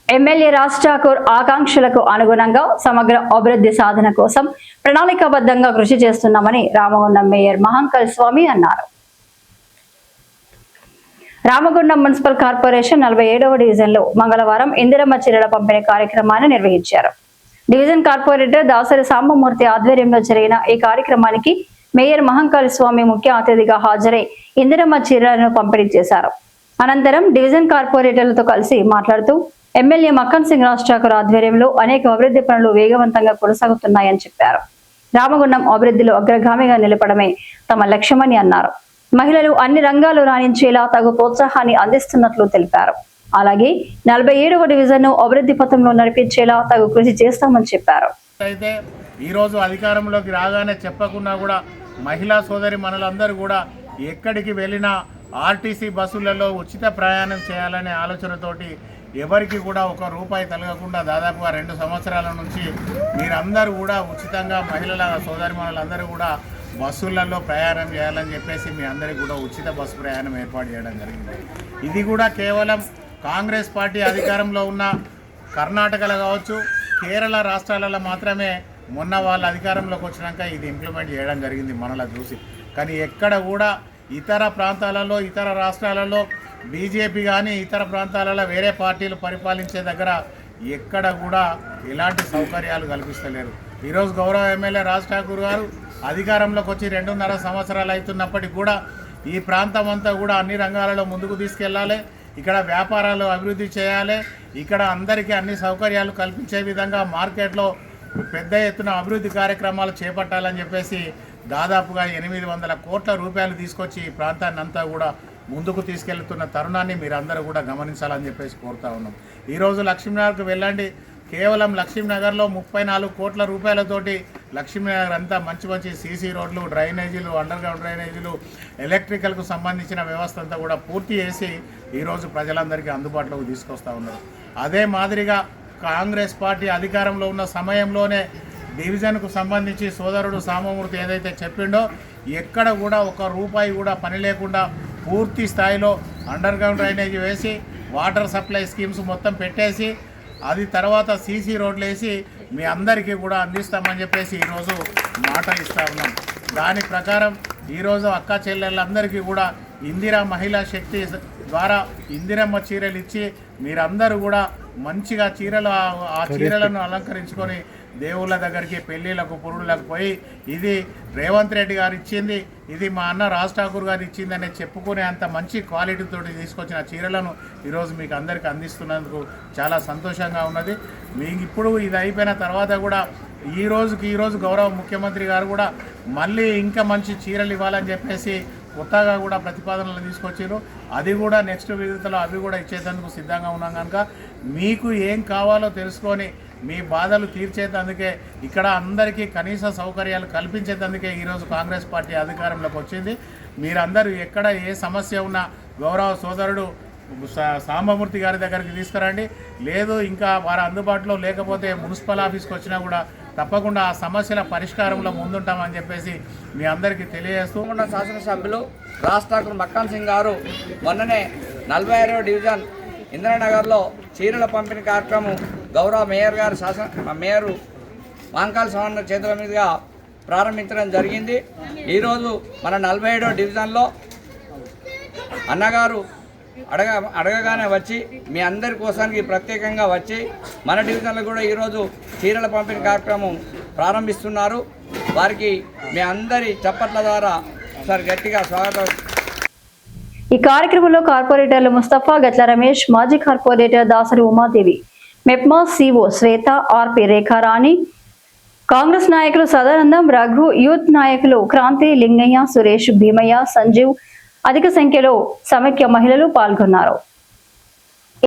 MLA Raj Thakur ఆకాంక్షలకు అనుగుణంగా సమగ్ర అభివృద్ధి సాధన కోసం ప్రణాళికాబద్ధంగా కృషి చేస్తున్నామని రామగుండం మేయర్ మహంకాళి స్వామి అన్నారు. రామగుండం మున్సిపల్ కార్పొరేషన్ 47వ డివిజన్ లో మంగళవారం ఇందిరమ్మ చీరల పంపిణీ కార్యక్రమాన్ని నిర్వహించారు. డివిజన్ కార్పొరేటర్ దాసరి సాంబమూర్తి ఆధ్వర్యంలో జరిగిన ఈ కార్యక్రమానికి మేయర్ మహంకాళి స్వామి ముఖ్య అతిథిగా హాజరై ఇందిరమ్మ చీరలను పంపిణీ చేశారు. అనంతరం డివిజన్ కార్పొరేటర్లతో కలిసి మాట్లాడుతూ ఎమ్మెల్యే మక్కన్ సింగ్ రాజ్ ఠాకూర్ ఆధ్వర్యంలో అనేక అభివృద్ధి పనులు వేగవంతంగా కొనసాగుతున్నాయని చెప్పారు. రామగుండం అభివృద్ధిలో అగ్రగామిగా నిలపడమే తమ లక్ష్యమని అన్నారు. మహిళలు అన్ని రంగాలు రాణించేలా తగు ప్రోత్సాహాన్ని అందిస్తున్నట్లు తెలిపారు. అలాగే 47వ డివిజన్ ను అభివృద్ధి పథంలో నడిపించేలా తగు కృషి చేస్తామని చెప్పారు. అయితే ఈ రోజు అధికారంలోకి రాగానే చెప్పకుండా కూడా మహిళా సోదరి మనలందరూ కూడా ఎక్కడికి వెళ్ళినా ఆర్టీసీ బస్సులలో ఉచిత ప్రయాణం చేయాలనే ఆలోచనతోటి ఎవరికి కూడా ఒక రూపాయి తలగకుండా దాదాపుగా 2 సంవత్సరాల నుంచి మీరందరూ కూడా ఉచితంగా మహిళల సోదరి మనలందరూ కూడా బస్సులలో ప్రయాణం చేయాలని చెప్పేసి మీ అందరికీ కూడా ఉచిత బస్సు ప్రయాణం ఏర్పాటు చేయడం జరిగింది. ఇది కూడా కేవలం కాంగ్రెస్ పార్టీ అధికారంలో ఉన్న కర్ణాటకలో కావచ్చు, కేరళ రాష్ట్రాలలో మాత్రమే మొన్న వాళ్ళ అధికారంలోకి వచ్చినాక ఇది ఇంప్లిమెంట్ చేయడం జరిగింది మనలా చూసి. కానీ ఎక్కడ కూడా ఇతర ప్రాంతాలలో ఇతర రాష్ట్రాలలో బీజేపీ కానీ ఇతర ప్రాంతాలలో వేరే పార్టీలు పరిపాలించే దగ్గర ఎక్కడ కూడా ఎలాంటి సౌకర్యాలు కల్పిస్తలేరు. ఈరోజు గౌరవ ఎమ్మెల్యే రాజ్ ఠాకూర్ గారు అధికారంలోకి వచ్చి 2.5 సంవత్సరాలు అవుతున్నప్పటికీ కూడా ఈ ప్రాంతం అంతా కూడా అన్ని రంగాలలో ముందుకు తీసుకెళ్లాలి, ఇక్కడ వ్యాపారాలు అభివృద్ధి చేయాలి, ఇక్కడ అందరికీ అన్ని సౌకర్యాలు కల్పించే విధంగా మార్కెట్లో పెద్ద ఎత్తున అభివృద్ధి కార్యక్రమాలు చేపట్టాలని చెప్పేసి దాదాపుగా 800 కోట్ల రూపాయలు తీసుకొచ్చి ఈ ప్రాంతాన్ని అంతా కూడా ముందుకు తీసుకెళ్తున్న తరుణాన్ని మీరందరూ కూడా గమనించాలని చెప్పేసి కోరుతా ఉన్నాం. ఈరోజు లక్ష్మీనగర్కు వెళ్ళండి, కేవలం లక్ష్మీనగర్లో 34 కోట్ల రూపాయలతోటి లక్ష్మీనగర్ అంతా మంచి మంచి సీసీ రోడ్లు, డ్రైనేజీలు, అండర్గ్రౌండ్ డ్రైనేజీలు, ఎలక్ట్రికల్కు సంబంధించిన వ్యవస్థ అంతా కూడా పూర్తి చేసి ఈరోజు ప్రజలందరికీ అందుబాటులోకి తీసుకొస్తూ ఉన్నారు. అదే మాదిరిగా కాంగ్రెస్ పార్టీ అధికారంలో ఉన్న సమయంలోనే డివిజన్కు సంబంధించి సోదరుడు సాంబమూర్తి ఏదైతే చెప్పిండో ఎక్కడ కూడా ఒక రూపాయి కూడా పని లేకుండా పూర్తి స్థాయిలో అండర్గ్రౌండ్ డ్రైనేజ్ వేసి వాటర్ సప్లై స్కీమ్స్ మొత్తం పెట్టేసి అది తర్వాత సీసీ రోడ్లు వేసి మీ అందరికీ కూడా అందిస్తామని చెప్పేసి ఈరోజు మాటలు ఇస్తూ ఉన్నాం. దాని ప్రకారం ఈరోజు అక్క చెల్లెళ్ళందరికీ కూడా ఇందిరా మహిళా శక్తి ద్వారా ఇందిరమ్మ చీరలు ఇచ్చి మీరందరూ కూడా మంచిగా ఆ చీరలను అలంకరించుకొని దేవుళ్ళ దగ్గరికి, పెళ్ళిళ్ళకు, పురుడులకు పోయి ఇది రేవంత్ రెడ్డి గారు ఇచ్చింది, ఇది మా అన్న రాజ్ ఠాకూర్ గారు ఇచ్చింది అని చెప్పుకునే అంత మంచి క్వాలిటీతో తీసుకొచ్చిన చీరలను ఈరోజు మీకు అందరికీ అందిస్తున్నందుకు చాలా సంతోషంగా ఉన్నది. మీకు ఇప్పుడు ఇది అయిపోయిన తర్వాత కూడా ఈరోజు గౌరవ ముఖ్యమంత్రి గారు కూడా మళ్ళీ ఇంకా మంచి చీరలు ఇవ్వాలని చెప్పేసి కొత్తగా కూడా ప్రతిపాదనలు తీసుకొచ్చారు. అది కూడా నెక్స్ట్ విడతలో అవి కూడా ఇచ్చేందుకు సిద్ధంగా ఉన్నాం. కనుక మీకు ఏం కావాలో తెలుసుకొని మీ బాధలు తీర్చేందుకే ఇక్కడ అందరికీ కనీస సౌకర్యాలు కల్పించేందుకే ఈరోజు కాంగ్రెస్ పార్టీ అధికారంలోకి వచ్చింది. మీరందరూ ఎక్కడ ఏ సమస్య ఉన్నా గౌరవ సోదరుడు సాంబమూర్తి గారి దగ్గరికి తీసుకురండి. లేదు ఇంకా వారు అందుబాటులో లేకపోతే మున్సిపల్ ఆఫీస్కి వచ్చినా కూడా తప్పకుండా ఆ సమస్యల పరిష్కారంలో ముందుంటామని చెప్పేసి మీ అందరికీ తెలియజేస్తూ ఉన్న శాసనసభ్యులు రాజ్ ఠాకూర్ మక్కన్ సింగ్ గారు మొన్ననే 46వ డివిజన్ ఇందిరానగర్లో చీరల పంపిణీ కార్యక్రమం గౌరవ మేయర్ గారు మేయర్ మహంకాళి స్వామి చేతుల మీదుగా ప్రారంభించడం జరిగింది. ఈరోజు మన 47వ డివిజన్లో అన్నగారు అడగగానే వచ్చి మీ అందరి కోసానికి ప్రత్యేకంగా వచ్చి మన డివిజన్లో కూడా ఈరోజు చీరల పంపిణీ కార్యక్రమం ప్రారంభిస్తున్నారు. వారికి మీ అందరి చప్పట్ల ద్వారా ఒకసారి గట్టిగా స్వాగతం. ఈ కార్యక్రమంలో కార్పొరేటర్లు ముస్తఫా, గట్ల రమేష్, మాజీ కార్పొరేటర్ దాసరి ఉమాదేవి, మెప్మా సిఓ శ్వేత, ఆర్పి రేఖారాణి, కాంగ్రెస్ నాయకులు సదానందం, రఘు, యూత్ నాయకులు క్రాంతి, లింగయ్య, సురేష్, భీమయ్య, సంజీవ్, అధిక సంఖ్యలో సమైక్య మహిళలు పాల్గొన్నారు.